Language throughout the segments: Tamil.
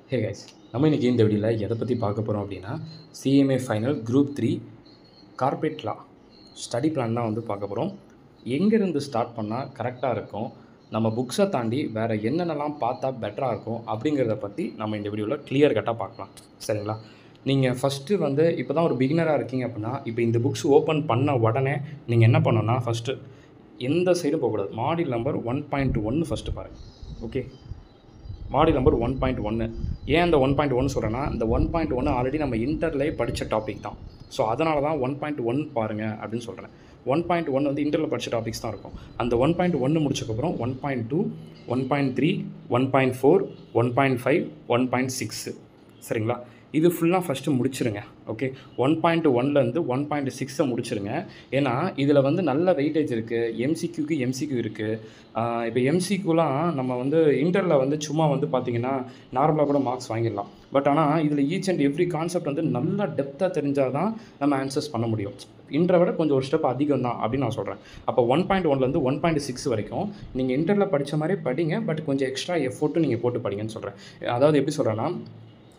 ஹே கைஸ், நம்ம இன்றைக்கி இந்த வீடியோவில் எதை பற்றி பார்க்க போகிறோம் அப்படின்னா சிஎம்ஏ ஃபைனல் குரூப் 3 கார்ப்பரேட் லா ஸ்டடி பிளான் தான் வந்து பார்க்க போகிறோம். எங்கேருந்து ஸ்டார்ட் பண்ணால் கரெக்டாக இருக்கும், நம்ம புக்ஸை தாண்டி வேறு என்னென்னலாம் பார்த்தா பெட்டராக இருக்கும் அப்படிங்கிறத பற்றி நம்ம இந்த வீடியோவில் கிளியர் கட்டாக பார்க்கலாம். சரிங்களா? நீங்கள் ஃபஸ்ட்டு வந்து இப்போ தான் ஒரு பிகினராக இருக்கீங்க அப்படின்னா, இப்போ இந்த புக்ஸ் ஓப்பன் பண்ண உடனே நீங்கள் என்ன பண்ணணும்னா, ஃபஸ்ட்டு எந்த சைடும் போகக்கூடாது. மாடியூல் நம்பர் 1.1 ஃபஸ்ட்டு பாருங்கள். Okay, module number 1.1. ஏன் அந்த 1.1 சொல்கிறேன்னா, இந்த 1.1 ஆல்ரெடி நம்ம இன்டர்லேயே படித்த டாபிக் தான். ஸோ அதனால தான் 1.1 பாருங்கள் அப்படின்னு சொல்கிறேன். 1.1 வந்து இன்டர்வில் படித்த டாபிக்ஸ் தான் இருக்கும். அந்த 1.1 முடிச்சக்கப்புறம் 1.2, 1.3, 1.4, 1.5, 1.6 சரிங்களா? இது ஃபுல்லாக ஃபஸ்ட்டு முடிச்சிருங்க. ஓகே, 1.1லேருந்து 1.6 முடிச்சிருங்க. ஏன்னா இதில் வந்து நல்ல வெயிட்டேஜ் இருக்குது. எம்சிக்யூக்கு எம்சிக்யூ இருக்குது. இப்போ எம்சிக்யூலாம் நம்ம வந்து இன்டரில் வந்து சும்மா வந்து பார்த்திங்கன்னா நார்மலாக கூட மார்க்ஸ் வாங்கிடலாம். பட் ஆனால் இதில் ஈச் அண்ட் எவ்ரி கான்செப்ட் வந்து நல்லா டெப்த்தாக தெரிஞ்சால் தான் நம்ம ஆன்சர்ஸ் பண்ண முடியும். இன்டரை விட கொஞ்சம் ஒரு ஸ்டெப் அதிகம் தான் அப்படின்னு நான் சொல்கிறேன். அப்போ 1.1லேருந்து 1.6 வரைக்கும் நீங்கள் இன்டரில் படித்த மாதிரி படிங்க. பட் கொஞ்சம் எக்ஸ்ட்ரா எஃபோர்ட்டும் நீங்கள் போட்டு படிங்கன்னு சொல்கிறேன். அதாவது எப்படி சொல்கிறேன்னா,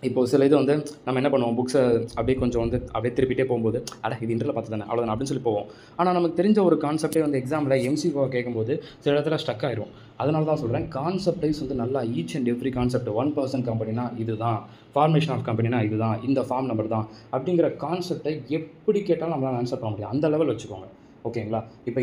இப்போது சில இது வந்து நம்ம என்ன பண்ணுவோம், புக்ஸை அப்படியே கொஞ்சம் வந்து அப்படியே திருப்பிட்டே போகும்போது இது இன்டரில் பார்த்து தானே அவ்வளோதான் அப்படின்னு சொல்லி போவோம். ஆனால் நமக்கு தெரிஞ்ச ஒரு கான்செப்டே வந்து எக்ஸாமில் எம்சிக்யூ கேட்கும்போது சில இடத்துல ஸ்டக் ஆயிரும். அதனால தான் சொல்கிறேன், கான்செப்ட் வைஸ் வந்து நல்லா ஈச் அண்ட் எவ்ரி கான்செப்ட் 1% கம்பெனினா இதுதான், ஃபார்மேஷன் ஆஃப் கம்பெனினா இதுதான், இந்த ஃபார்ம் நம்பர் தான் அப்படிங்கிற கான்செப்டை எப்படி கேட்டாலும் நம்மளால் ஆன்சர் பண்ண முடியும். அந்த லெவல் வச்சுக்கோங்க. ஓகேங்களா? இப்போ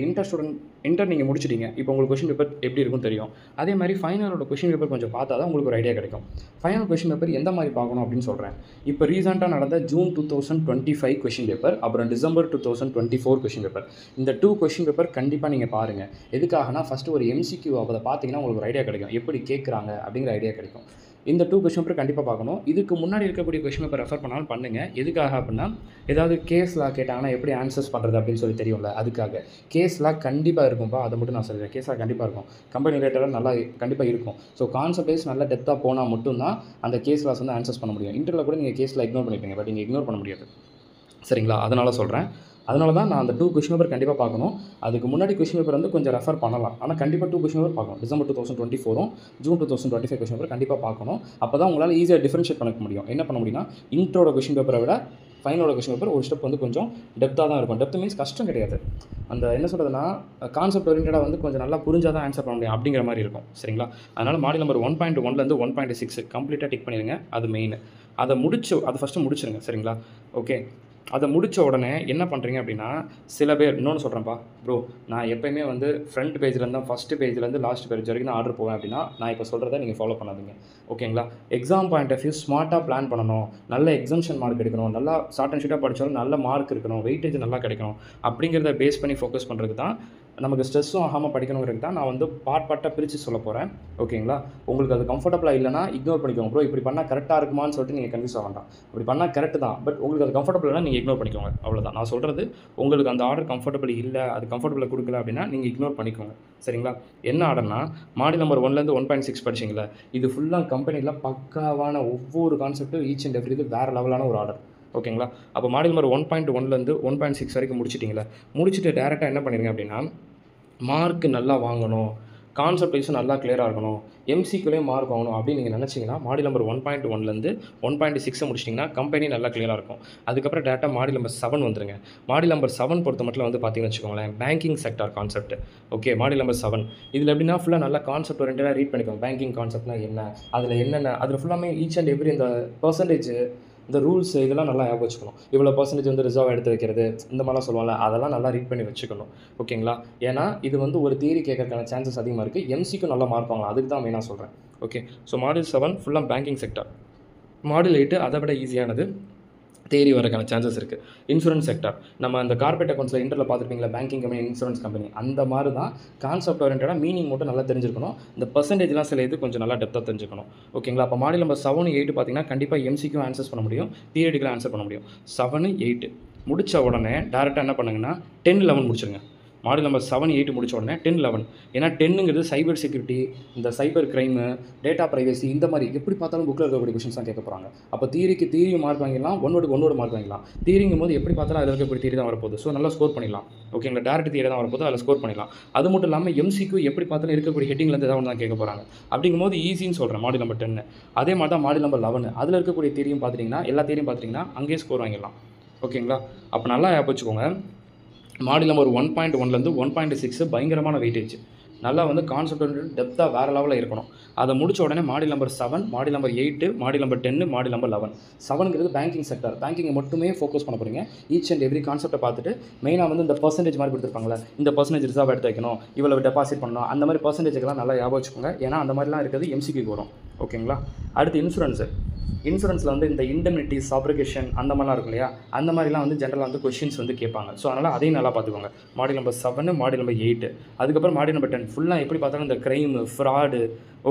இன்டர் நீங்கள் முடிச்சிட்டீங்க. இப்போ உங்களுக்கு கொஷின் பேப்பர் எப்படி இருக்குன்னு தெரியும். அதே மாதிரி ஃபைனலோட கொஷின் பேப்பர் கொஞ்சம் பார்த்தா தான் உங்களுக்கு ஒரு ஐடியா கிடைக்கும். ஃபைனல் கொஷின் பேப்பர் எந்த மாதிரி பார்க்கணும் அப்படின்னு சொல்கிறேன். இப்போ ரீசெண்டாக நடந்த ஜூன் 2025 கொஷின் பேப்பர், அப்புறம் டிசம்பர் 2024 கொஷின் பேப்பர், இந்த 2 கொஷின் பேப்பர் கண்டிப்பாக நீங்கள் பாருங்கள். எதுக்காகனா, ஃபஸ்ட்டு ஒரு எம்சிக்யூ அதை பார்த்தீங்கன்னா உங்களுக்கு ஒரு ஐடியா கிடைக்கும், எப்படி கேட்குறாங்க அப்படிங்கிற ஐடியா கிடைக்கும். இந்த 2 கொஷின் பேப்பர் கண்டிப்பாக பார்க்கணும். இதுக்கு முன்னாடி இருக்கக்கூடிய கொஷின் பேப்பர் ரெஃபர் பண்ணாலும் பண்ணுங்கள். எதுக்காக அப்படின்னா, ஏதாவது கேஸ்லாம் கேட்டாங்கன்னா எப்படி ஆன்சர்ஸ் பண்ணுறது அப்படின்னு சொல்லி தெரியும்ல, அதுக்காக. கேஸ்லாம் கண்டிப்பாக இருக்கும்ப்பா, அதை மட்டும் நான் சொல்கிறேன். கேஸ்லாம் கண்டிப்பாக இருக்கும். கம்பெனி ரிலேட்டடாக நல்லா கண்டிப்பாக இருக்கும். ஸோ கான்செப்ட் வைஸ் நல்லா டெப்த்தாக போனால் மட்டும்தான் அந்த கேஸ் லாஸ் வந்து ஆன்சர்ஸ் பண்ண முடியும். இன்டர்வியூவில் கூட நீங்கள் கேஸில் இக்னோர் பண்ணிப்பீங்க, பட் நீங்கள் இக்னோர் பண்ண முடியாது. சரிங்களா? அதனால் சொல்கிறேன். அதனால தான் நான் அந்த 2 கொஷின் பேப்பர் கண்டிப்பாக பார்க்கணும். அதுக்கு முன்னாடி கொஷின் பேப்பர் வந்து கொஞ்சம் ரெஃபர் பண்ணலாம். ஆனால் கண்டிப்பாக 2 கொஷின் பேப்பர் பார்க்கணும். டிசம்பர் 2024 ஜூன் 2025 கொஷின் பேப்பர் கண்டிப்பாக பார்க்கணும். அப்போ தான் உங்களால் ஈஸியாக டிஃபரன்ஷியேட் பண்ண முடியும். என்ன பண்ண முடியும்னா, இன்ட்ரோட கொஷின் பேப்பரை விட ஃபைனலோட கொஷின் பேப்பர் ஒரு ஸ்டெப் வந்து கொஞ்சம் டெப்த்தாக தான் இருக்கும். டெப்த் மீன்ஸ் கஷ்டம் கிடையாது. அந்த என்ன சொல்கிறதுனா, கான்செப்ட் ஓரியன்டாக வந்து கொஞ்சம் நல்லா புரிஞ்சால் தான் ஆன்சர் பண்ண முடியும் அப்படிங்கிற மாதிரி இருக்கும். சரிங்களா? அதனால் மாடியூல் நம்பர் 1.1லேருந்து 1.6 கம்ப்ளீட்டாக டிக் பண்ணிடுங்க. அது மெயின். அதை ஃபஸ்ட்டு முடிச்சிருங்க. சரிங்களா? ஓகே, அதை முடித்த உடனே என்ன பண்ணுறீங்க அப்படின்னா, சில பேர் இன்னொன்று சொல்கிறேன்ப்பா ப்ரோ, நான் எப்போயுமே வந்து ஃப்ரண்ட் பேஜ்லேருந்து தான் ஃபஸ்ட்டு பேஜ்லேருந்து லாஸ்ட் பேஜ் வரைக்கும் தான் ஆர்டர் போவேன் அப்படின்னா, நான் இப்போ சொல்கிறத நீங்கள் ஃபாலோ பண்ணாதீங்க. ஓகேங்களா? எக்ஸாம் பாயிண்ட் ஆஃப் வியூ ஸ்மார்ட்டாக பிளான் பண்ணணும், நல்ல எக்ஸம்ஷன் மார்க் எடுக்கணும், நல்லா ஷார்ட் அண்ட் ஷீட்டாக படித்தாலும் நல்ல மார்க் இருக்கணும், வெயிட்டேஜ் நல்லா கிடைக்கணும் அப்படிங்கிறத பேஸ் பண்ணி ஃபோக்கஸ் பண்ணுறதுக்கு தான், நமக்கு ஸ்ட்ரெஸ்ஸும் ஆகாமல் படிக்கணுங்கிறது தான் நான் வந்து பார்ட்டாக பிரித்து சொல்ல போகிறேன். ஓகேங்களா? உங்களுக்கு அது கம்ஃபர்டபுளாக இல்லைனா இக்னோர் பண்ணிக்கோங்க. ப்ரோ இப்படி பண்ணால் கரெக்டாக இருக்குமான்னு சொல்லிட்டு நீங்கள் கன்ஃபியூஸ் ஆக வேண்டாம். அப்படி பண்ணால் கரெக்டு தான், பட் உங்களுக்கு அது கம்ஃபர்டபுள் இல்லைனா நீங்கள் இக்னோர் பண்ணிக்கோங்க. அவ்வளோதான் நான் சொல்கிறது. உங்களுக்கு அந்த ஆர்டர் கம்ஃபர்டபுள் இல்லை, அது கம்ஃபர்டபுளாக கொடுக்கல அப்படின்னா நீங்கள் இக்னோர் பண்ணிக்கோங்க. சரிங்களா? என்ன ஆர்டர்னா, மாடியூல் நம்பர் 1லேருந்து 1.6 படிச்சிங்களா, இது ஃபுல்லாக கம்பெனியில் பக்காவான ஒவ்வொரு கான்செப்ட்டும் ஈச் அண்ட் எவ்ரி இது வேறு லெவலான ஒரு ஆர்டர். ஓகேங்களா? அப்போ மாடியூல் நம்பர் 1.1லேருந்து 1.6 வரைக்கும் முடிச்சிட்டிங்களா, முடிச்சுட்டு டேரெக்டாக என்ன பண்ணிடுங்க அப்படின்னா, மார்க் நல்லா வாங்கணும், கான்செப்ட் வைஸும் நல்லா கிளியராக இருக்கணும், எம்சிக்யூலேயும் மார்க் வாங்கணும் அப்படின்னு நீங்கள் நினச்சிங்கன்னா, மாடியூல் நம்பர் 1.1லேருந்து 1.6 முடிச்சிட்டிங்கன்னா கம்பெனி நல்லா கிளியராக இருக்கும். அதுக்கப்புறம் டேரெக்டாக மாடியூல் நம்பர் 7 வந்துருங்க. மாடியூல் நம்பர் 7 பொறுத்த மட்டும் வந்து பார்த்தீங்கன்னு வச்சுக்கோங்களேன், banking sector concept. Okay, module number 7 இதில் எப்படின்னா ஃபுல்லாக நல்லா கான்செப்ட் ஓரியன்டாக ரீட் பண்ணிக்கோங்க. பேங்கிங் கான்செப்ட்னா என்ன, அதில் என்னென்ன, அதில் ஃபுல்லாமே ஈச் அண்ட் எவ்ரி இந்த பர்சன்டேஜ், இந்த ரூல்ஸ் இதெல்லாம் நல்லா ஞாபகம் வச்சுக்கணும். இவ்வளோ பர்சன்டேஜ் வந்து ரிசர்வ் எடுத்து வைக்கிறது, இந்த மாதிரிலாம் சொல்லுவாங்கல்ல, அதெல்லாம் நல்லா ரீட் பண்ணி வச்சுக்கணும். ஓகேங்களா? ஏன்னா இது வந்து ஒரு தியரி கேட்கறதுக்கான சான்சஸ் அதிகமாக இருக்குது. எம்சிக்கு நல்லா மார்க் வாங்கலாம், அதுக்கு தான் மெயினாக சொல்கிறேன். ஓகே, ஸோ மாடியூல் 7 ஃபுல்லாக பேங்கிங் செக்டார். மாடியூல் 8 அதை விட ஈஸியானது, தேரி வரக்கான சான்சஸ் இருக்குது. இன்சூரன்ஸ் செக்டார், நம்ம அந்த கார்பரேட் அக்கௌண்ட்ஸில் இன்டரில் பார்த்துருப்பீங்களா, பேங்கிங் கம்பெனி, இன்சூரன்ஸ் கம்பெனி, அந்த மாதிரி தான் கான்செப்ட் ஓரியன்டாக மீனிங் மட்டும் நல்லா தெரிஞ்சிருக்கணும். இந்த பர்சன்டேஜ்லாம் சில இது கொஞ்சம் நல்லா டெப்த்தாக தெரிஞ்சுக்கணும். ஓகேங்களா? அப்போ மாடியூல் நம்பர் 7, 8 பார்த்தீங்கன்னா கண்டிப்பாக எம்சிக்கும் ஆன்சர்ஸ் பண்ண முடியும், தியரிட்டிக்கலாக ஆன்சர் பண்ண முடியும். 7, 8 முடித்த உடனே டேரெக்டாக என்ன பண்ணுங்கன்னா 10, 11 முடிச்சிருங்க. மாடல் நம்பர் 7, 8 முடிச்ச உடனே 10, 11. ஏன்னா 10ங்கிறது சைபர் செக்யூரிட்டி, இந்த சைபர் கிரைமு, டேட்டா ப்ரைவசி, இந்த மாதிரி எப்படி பார்த்தாலும் புக்கில் இருக்கக்கூடிய கொஷின்ஸ் தான் கேட்க போகிறாங்க. அப்போ தியரிக்கு தியரி மார்க் வாங்கிடலாம், ஒன்னோடு மார்க் வாங்கிடலாம். தியரிங்கும் போது எப்படி பார்த்தாலும் அதில் இருக்கக்கூடிய தியரி தான் வரப்போகுது. ஸோ நல்லா ஸ்கோர் பண்ணிடலாம். ஓகேங்களா, டேரக்ட் தியரி தான் வரப்போகுது, அதில் ஸ்கோர் பண்ணிடலாம். அது மட்டும் இல்லாமல் MCQ எப்படி பார்த்தாலும் இருக்கக்கூடிய ஹெட்டிங்லேருந்து ஏதாவது ஒன்று தான் கேட்க போகிறாங்க. அப்படிங்கும்போது ஈஸின்னு சொல்கிறேன் மாடல் நம்பர் 10. அதே மாதிரி தான் மாடல் நம்பர் 11. அதில் இருக்கக்கூடிய தியரியும் பார்த்துட்டிங்கன்னா, எல்லா தியரியும் பார்த்துட்டிங்கன்னா அங்கேயே ஸ்கோர் வாங்கிடலாம். ஓகேங்களா, அப்போ நல்லா வச்சுக்கோங்க. மாடல் நம்பர் 1.1லேருந்து 1.6 பயங்கரமான வெயிட்டேஜ். நல்லா வந்து கான்செப்ட் டெப்த்தாக வேறு லெவலில் இருக்கணும். அதை முடிச்ச உடனே model number 7, model number 8, model number 10, model number 11. 7ங்கிறது பேங்கிங் செக்டர். பேங்கிங்கை மட்டுமே ஃபோக்கஸ் பண்ண போகிறீங்க. ஈச் அண்ட் எவ்ரி கான்செப்ட்டை பார்த்துட்டு மெயினாக வந்து இந்த பர்சன்டேஜ் மாதிரி கொடுத்துருப்பாங்களே, இந்த பர்சன்டேஜ் ரிசர்வ் எடுத்து வைக்கணும், இவ்வளவு டெபாசிட் பண்ணணும், அந்த மாதிரி பர்சன்டேஜுக்கெல்லாம் நல்லா ஞாபகம் வச்சுக்கோங்க. ஏன்னா அந்த மாதிரிலாம் இருக்கிறது MCQ வரும். ஓகேங்களா, அடுத்து இன்சூரன்ஸில் வந்து இந்த இண்டெம்னிட்டி, சப்ரிகேஷன் அந்த மாதிரிலாம் இருக்கும் இல்லையா, அந்த மாதிரிலாம் வந்து ஜென்ரலாக வந்து கொஷின்ஸ் வந்து கேட்பாங்க. ஸோ அதனால் அதையும் நல்லா பார்த்துக்கோங்க. மாடல் நம்பர் 7, மாடல் நம்பர் 8, அதுக்கப்புறம் மாடல் நம்பர் 10 ஃபுல்லாக எப்படி பார்த்தாலும் இந்த க்ரைம், ஃப்ராடு,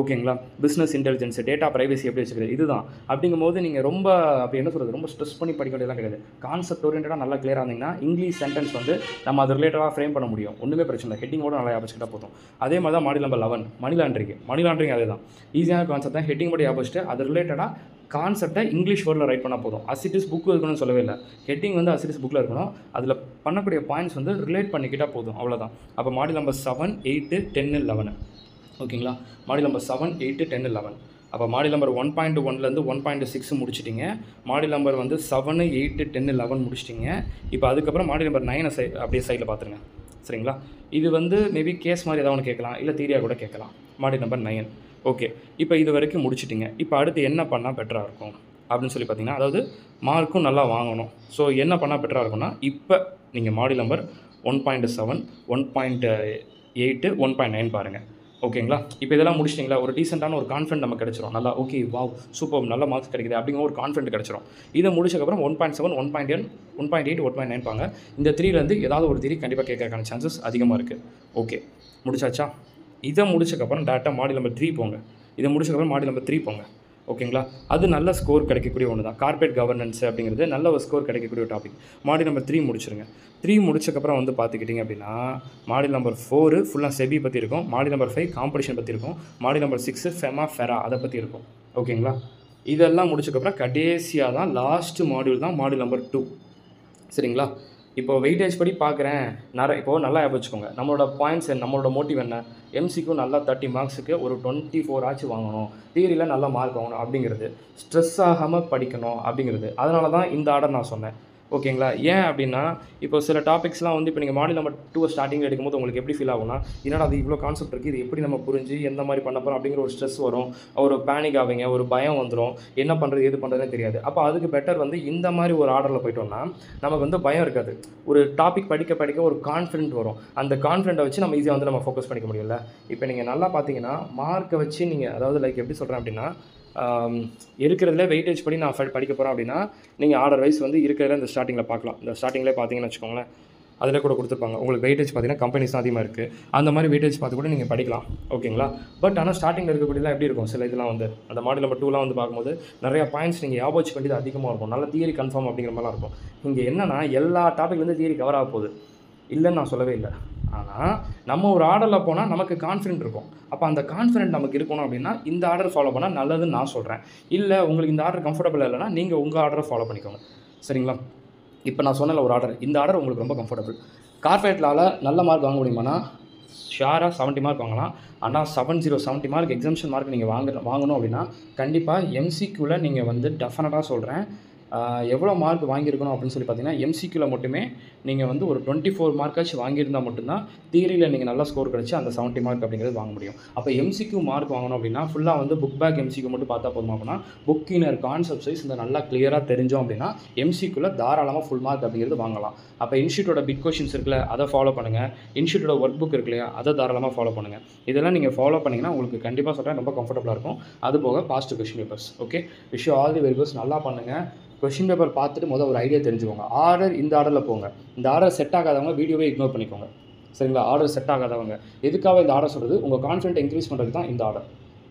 ஓகேங்களா, பிஸ்னஸ் இன்டெலிஜென்ஸ், டேட்டா ப்ரைவசி எப்படி வச்சுக்கிறது, இதுதான். அப்படிங்கும்போது நீங்கள் ரொம்ப அப்படி என்ன சொல்கிறது, ரொம்ப ஸ்ட்ரெஸ் பண்ணி படிக்க வேண்டியதெல்லாம் கிடையாது. கான்செப்ட் ஓரியன்டாக நல்லா கிளியராக இருந்தீங்கன்னா இங்கிலீஷ் சென்டென்ஸ் வந்து நம்ம அது ரிலேட்டடாக ஃப்ரேம் பண்ண முடியும். ஒன்றுமே பிரச்சனை இல்லை, ஹெட்டிங்கோட நல்லா ஞாபகம் போதும். அதே மாதிரி தான் மாடல் நம்பர் 11 மணி லாண்ட்ரிங் அதே தான். ஈஸியான கான்செப்ட் தான். ஹெட்டிங் மட்டும் ஞாபகம் அது ரிலேட்டடாக கான்செப்டை இங்கிலீஷ் வேர்டில் ரைட் பண்ணால் போதும். அசிட்டிஸ் புக் இருக்கணும்னு சொல்லவே இல்லை. ஹெட்டிங் வந்து அசிட்டிஸ் புக்கில் இருக்கணும். அதில் பண்ணக்கூடிய பாயிண்ட்ஸ் வந்து ரிலேட் பண்ணிக்கிட்டால் போதும், அவ்வளோதான். அப்போ மாடல் நம்பர் 7, 8, 10, 11. ஓகேங்களா, மாடல் நம்பர் 7, 8, 10, 11. அப்போ மாடல் நம்பர் 1.1லேருந்து 1.6 முடிச்சிட்டிங்க. மாடல் நம்பர் வந்து 7, 8, 10, 11 முடிச்சிட்டிங்க. இப்போ அதுக்கப்புறம் மாடல் நம்பர் 9 அப்படியே சைடில் பார்த்துருங்க. சரிங்களா, இது வந்து மேபி கேஸ் மாதிரி ஏதாவது ஒன்று கேட்கலாம், இல்லை தீரியாக கூட கேட்கலாம். Model number 9. ஓகே, இப்போ இது வரைக்கும் முடிச்சிட்டிங்க. இப்போ அடுத்து என்ன பண்ணால் பெட்டராக இருக்கும் அப்படின்னு சொல்லி பார்த்தீங்கன்னா, அதாவது மார்க்கும் நல்லா வாங்கணும். ஸோ என்ன பண்ணால் பெட்டராக இருக்கும்னா, இப்போ நீங்கள் மாடல் நம்பர் 1.7, 1.8, 1.9 பாருங்கள். ஓகேங்களா, இப்போ இதெல்லாம் முடிச்சிட்டிங்களா, ஒரு டீசெண்டான ஒரு கான்ஃபிடென்ட் நமக்கு கிடச்சிரும். நல்லா ஓகே, வாவ் சூப்பர், நல்ல மார்க்ஸ் கிடைக்குது அப்படிங்கிற ஒரு கான்ஃபிடென்ட் கிடச்சிரும். இதை முடிச்சக்கப்புறம் 1.7, 1.8, 1.9 பாங்க. இந்த 3லேருந்து ஏதாவது ஒரு 3 கண்டிப்பாக கேட்கறதுக்கான சான்சஸ் அதிகமாக இருக்குது. ஓகே, முடிச்சாச்சா? இதை முடிச்சக்கப்புறம் டேரெக்டாக மாடல் நம்பர் 3 போங்க. இதை முடிச்சக்கப்புறம் மாடல் நம்பர் 3 போங்க. ஓகேங்களா, அது நல்ல ஸ்கோர் கிடைக்கக்கூடிய ஒன்று தான். கார்பரேட் கவர்னன்ஸ் அப்படிங்கிறது நல்ல ஒரு ஸ்கோர் கிடைக்கக்கூடிய ஒரு டாபிக். மாடல் நம்பர் 3 முடிச்சிருங்க. 3 முடிச்சக்கப்புறம் வந்து பார்த்துக்கிட்டிங்க அப்படின்னா, மாடல் நம்பர் 4 ஃபுல்லாக செபி பற்றி இருக்கும். மாடல் நம்பர் 5 காம்படிஷன் பற்றி இருக்கும். மாடல் நம்பர் 6 ஃபெமா ஃபெரா அதை பற்றி இருக்கும். ஓகேங்களா, இதெல்லாம் முடிச்சக்கப்புறம் கடைசியாக தான் லாஸ்ட்டு மாடியூல் தான் மாடல் நம்பர் 2. சரிங்களா, இப்போ வெயிட்டேஜ் படி பார்க்குறேன். இப்போது நல்லா வச்சுக்கோங்க. நம்மளோட பாயிண்ட்ஸ் நம்மளோட மோட்டிவ் என்ன, MCQ நல்லா 30 மார்க்ஸுக்கு ஒரு 24 ஆச்சு வாங்கணும், தியரியில் நல்லா மார்க் வாங்கணும் அப்படிங்கிறது, ஸ்ட்ரெஸ் ஆகாமல் படிக்கணும் அப்படிங்கிறது. அதனால தான் இந்த ஆர்டர் நான் சொன்னேன். ஓகேங்களா, ஏன் அப்படின்னா, இப்போ சில டாபிக்ஸ்லாம் வந்து இப்போ நீங்கள் மாடல் நம்பர் 2 ஸ்டார்டிங்கில் எடுக்கும்போது உங்களுக்கு எப்படி ஃபீல் ஆகும்னா, என்னடா அது இவ்வளோ கான்செப்ட் இருக்குது, இது எப்படி நம்ம புரிஞ்சு எந்த மாதிரி பண்ண போகிறோம் அப்படிங்கிற ஒரு ஸ்ட்ரெஸ் வரும், ஒரு பேனிக் ஆவீங்க, ஒரு பயம் வந்துடும், என்ன பண்ணுறது எது பண்ணுறதுன்னு தெரியாது. அப்போ அதுக்கு பெட்டர் வந்து இந்த மாதிரி ஒரு ஆர்டரில் போய்ட்டோம்னா நமக்கு வந்து பயம் இருக்காது. ஒரு டாபிக் படிக்க ஒரு கான்ஃபிடென்ட் வரும். அந்த கான்ஃபிடென்ட்டை வச்சு நம்ம ஈஸியாக வந்து நம்ம ஃபோக்கஸ் பண்ணிக்க முடியல. இப்போ நீங்கள் நல்லா பார்த்தீங்கன்னா மார்க்கை வச்சு நீங்கள், அதாவது லைக் எப்படி சொல்கிறேன் அப்படின்னா, இருக்கிறதுல வெயிட்டேஜ் படி நான் படிக்க போகிறேன் அப்படின்னா, நீங்கள் ஆர்டர் வைஸ் வந்து இருக்கிறதுல இந்த ஸ்டார்டிங்கில் பார்க்கலாம். இந்த ஸ்டார்டிங்கில் பார்த்தீங்கன்னு வச்சுக்கோங்களேன், அதில் கூட கொடுத்துருப்பாங்க. உங்களுக்கு வெயிட்டேஜ் பார்த்தீங்கன்னா கம்பெனிஸ் தான் அதிகமாக இருக்குது. அந்த மாதிரி வெயிட்டேஜ் பார்த்து கூட நீங்கள் படிக்கலாம். ஓகேங்களா, பட் ஆனால் ஸ்டார்டிங்கில் இருக்கக்கூடியலாம் எப்படி இருக்கும், சில இதெல்லாம் வந்து அந்த மாடல் நம்பர் 2லாம் வந்து பார்க்கும்போது நிறையா பாயிண்ட்ஸ் நீங்கள் ஞாபகம் வச்சுக்க வேண்டியது அதிகமாக இருக்கும். நல்ல தியரி கன்ஃபார்ம் அப்படிங்கிற மாதிரிலாம் இருக்கும். இங்கே என்னென்னா எல்லா டாப்பிக்லேருந்து தியரி கவர் ஆக போகுது இல்லைன்னு நான் சொல்லவே இல்லை. ஆனால் நம்ம ஒரு ஆர்டரில் போனால் நமக்கு கான்ஃபிடென்ட் இருக்கும். அப்போ அந்த கான்ஃபிடென்ட் நமக்கு இருக்கணும் அப்படின்னா இந்த ஆர்டர் ஃபாலோ பண்ணால் நல்லதுன்னு நான் சொல்கிறேன். இல்லை உங்களுக்கு இந்த ஆர்டர் கம்ஃபர்டபுள் இல்லைன்னா நீங்கள் உங்கள் ஆர்டரை ஃபாலோ பண்ணிக்கோங்க. சரிங்களா, இப்போ நான் சொன்னல ஒரு ஆர்டர், இந்த ஆர்டர் உங்களுக்கு ரொம்ப கம்ஃபர்டபுள். கார்பரேட்லால் நல்ல மார்க் வாங்க முடியுமானா ஷியாராக 70 மார்க் வாங்கலாம். ஆனால் 70 மார்க் எக்ஸாம்ஷன் மார்க் நீங்கள் வாங்கணும் அப்படின்னா கண்டிப்பாக MCQவில் நீங்கள் வந்து டெஃபினட்டாக சொல்கிறேன், எவ்வளோ மார்க் வாங்கியிருக்கணும் அப்படின்னு சொல்லி பார்த்தீங்கன்னா, MCQவில் மட்டுமே நீங்கள் வந்து ஒரு 24 மார்க்காச்சும் வாங்கியிருந்தால் மட்டும்தான் தியரியில் நீங்கள் நல்லா ஸ்கோர் கிடச்சி அந்த 70 மார்க் அப்படிங்கிறது வாங்க முடியும். அப்போ MCQ மார்க் வாங்கணும் அப்படின்னா ஃபுல்லாக வந்து புக் பேக் MCQ மட்டும் பார்த்தா போதுமா அப்படின்னா, புக் இன்னர் கான்செப்ட் வைஸ் இந்த நல்லா கிளியராக தெரிஞ்சோம் அப்படின்னா MCQவில் தாராளமாக ஃபுல் மார்க் அப்படிங்கிறது வாங்கலாம். அப்போ இன்ஸ்டியூட்டோட பிக் கொஷின்ஸ் இருக்குல்ல, அதை ஃபாலோ பண்ணுங்கள். இன்ஸ்டியூட்டோட ஒர்க் புக் இருக்கு இல்லையா, அதை தாராளமாக ஃபாலோ பண்ணுங்கள். இதெல்லாம் நீங்கள் ஃபாலோ பண்ணிங்கன்னா உங்களுக்கு கண்டிப்பாக சொல்கிறேன் ரொம்ப கம்ஃபர்டபுளாக இருக்கும். அது போக past question papers. Okay, wish you all the very best. நல்லா பண்ணுங்கள். கொஷின் பேப்பர் பார்த்துட்டு ஒரு ஐடியா தெரிஞ்சுக்கோங்க. ஆர்டர் இந்த ஆர்டரில் போங்க. இந்த ஆர்டர் செட் ஆகாதவங்க வீடியோவே இக்னோர் பண்ணிக்கோங்க. சரிங்களா, ஆர்டர் செட் ஆகாதவங்க எதுக்காக இந்த ஆர்டர் சொல்கிறது, உங்கள் கான்ஃபிடென்ட் இன்க்ரீஸ் பண்ணுறதுக்கு தான் இந்த ஆர்டர்.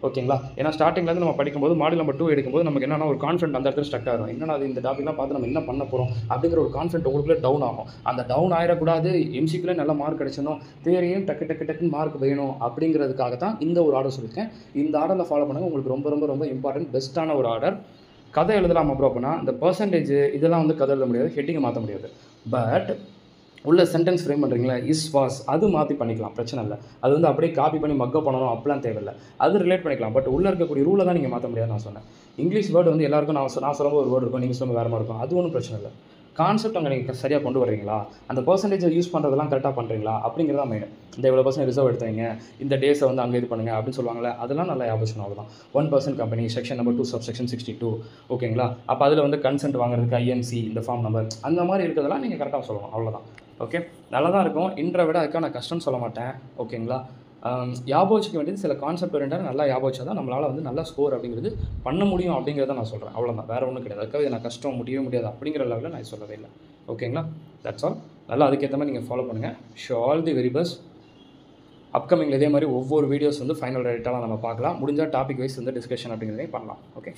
ஓகேங்களா? ஏன்னா ஸ்டார்டிங்லேருந்து நம்ம படிக்கும்போது மாடியூல் நம்பர் 2 எடுக்கும்போது நமக்கு என்னன்னா ஒரு கான்ஃபிடென்ட் அந்த இடத்துல ஸ்டக் ஆகும். என்னடா அது இந்த டாபிக்லாம் பார்த்து நம்ம என்ன பண்ண போகிறோம் அப்படிங்கிற ஒரு கான்ஃபிடென்ட் உங்களுக்குள்ளே டவுன் ஆகும். அந்த டவுன் ஆயிடக்கூடாது, எம்சிக்யூல நல்ல மார்க் கிடைச்சணும், தியரியும் டக்குன்னு மார்க் வேணும் அப்படிங்கிறதுக்காக தான் இந்த ஒரு ஆர்டர் சொல்லியிருக்கேன். இந்த ஆர்டரில் ஃபாலோ பண்ணுங்க. உங்களுக்கு ரொம்ப ரொம்ப ரொம்ப இம்பார்ட்டன்ட் பெஸ்ட்டான ஒரு ஆர்டர். கதை எழுதலாம் ப்ரோ அப்படின்னா இந்த பெர்சன்டேஜ் இதெல்லாம் வந்து கதை எழுத முடியாது, ஹெட்டிங்கை மாற்ற முடியாது. பட் உள்ள சென்டென்ஸ் ஃப்ரேம் பண்ணுறீங்களா, இஸ் வாஸ் அது மாற்றி பண்ணிக்கலாம், பிரச்சனை இல்லை. அது வந்து அப்படியே காப்பி பண்ணி மக்கப் பண்ணணும் அப்படிலாம் தேவையில்லை. அது ரிலேட் பண்ணிக்கலாம். பட் உள்ளே இருக்கக்கூடிய ரூலை தான் நீங்கள் மாற்ற முடியாது நான் சொன்னேன். இங்கிலீஷ் வேர்டு வந்து எல்லாருக்கும் நான் சொல்லும்போது ஒரு வேர்டு இருக்கும், நீங்கள் சொல்லும்போது வேறு மாதிரி இருக்கும். அது ஒன்றும் பிரச்சனை இல்லை. கான்செப்ட் அங்கே நீங்கள் சரியாக கொண்டு வரீங்களா, அந்த பர்சன்டேஜை யூஸ் பண்ணுறதெல்லாம் கரெக்டாக பண்ணுறீங்களா அப்படிங்கிறதா மெயின். இந்த இவ்வளோ பர்சன்ட் ரிசர்வ் எடுத்தீங்க, இந்த டேஸை வந்து அங்கே இது பண்ணுங்கள் அப்படின்னு சொல்லுவாங்களே, அதெல்லாம் நல்லா ஞாபகம் அவ்வளோதான். 1% கம்பெனி செக்ஷன் நம்பர் 2 சப்செக்ஷன் 62 ஓகேங்களா. அப்போ அதில் வந்து கன்சென்ட் வாங்குறதுக்கு ஐஎன்சி இந்த ஃபார்ம் நம்பர் அந்த மாதிரி இருக்கிறதெல்லாம் நீங்கள் கரெக்டாக சொல்லணும், அவ்வளோதான். ஓகே, நல்லா தான் இருக்கும். இன்றை விட அதுக்காக நான் கஷ்டம்னு சொல்ல மாட்டேன். ஓகேங்களா. ஞாபகம் வச்சுக்க வேண்டியது சில கான்செப்ட் ஓரியன்டாக நல்லா ஞாபகம் வச்சா தான் நம்மளால் வந்து நல்லா ஸ்கோர் அப்படிங்கிறது பண்ண முடியும் அப்படிங்கிறத நான் சொல்கிறேன். அவ்வளோதான், வேறு ஒன்றும் கிடையாது. அதுக்காக இது நான் கஷ்டம் முடியவே முடியாது அப்படிங்கிற லெவலில் நான் சொல்லவே இல்லை. ஓகேங்களா, தட்ஸ் ஆல். நல்லா அதுக்கேற்ற மாதிரி நீங்கள் ஃபாலோ பண்ணுங்கள். So all the very best. அப்கமிங்கில் இதே மாதிரி ஒவ்வொரு வீடியோஸ் வந்து ஃபைனல் ரேட்டாலாம் நம்ம பார்க்கலாம். முடிஞ்சால் டாபிக் வைஸ் வந்து டிஸ்கஷன் அப்படிங்கிறதையும் பண்ணலாம். ஓகே.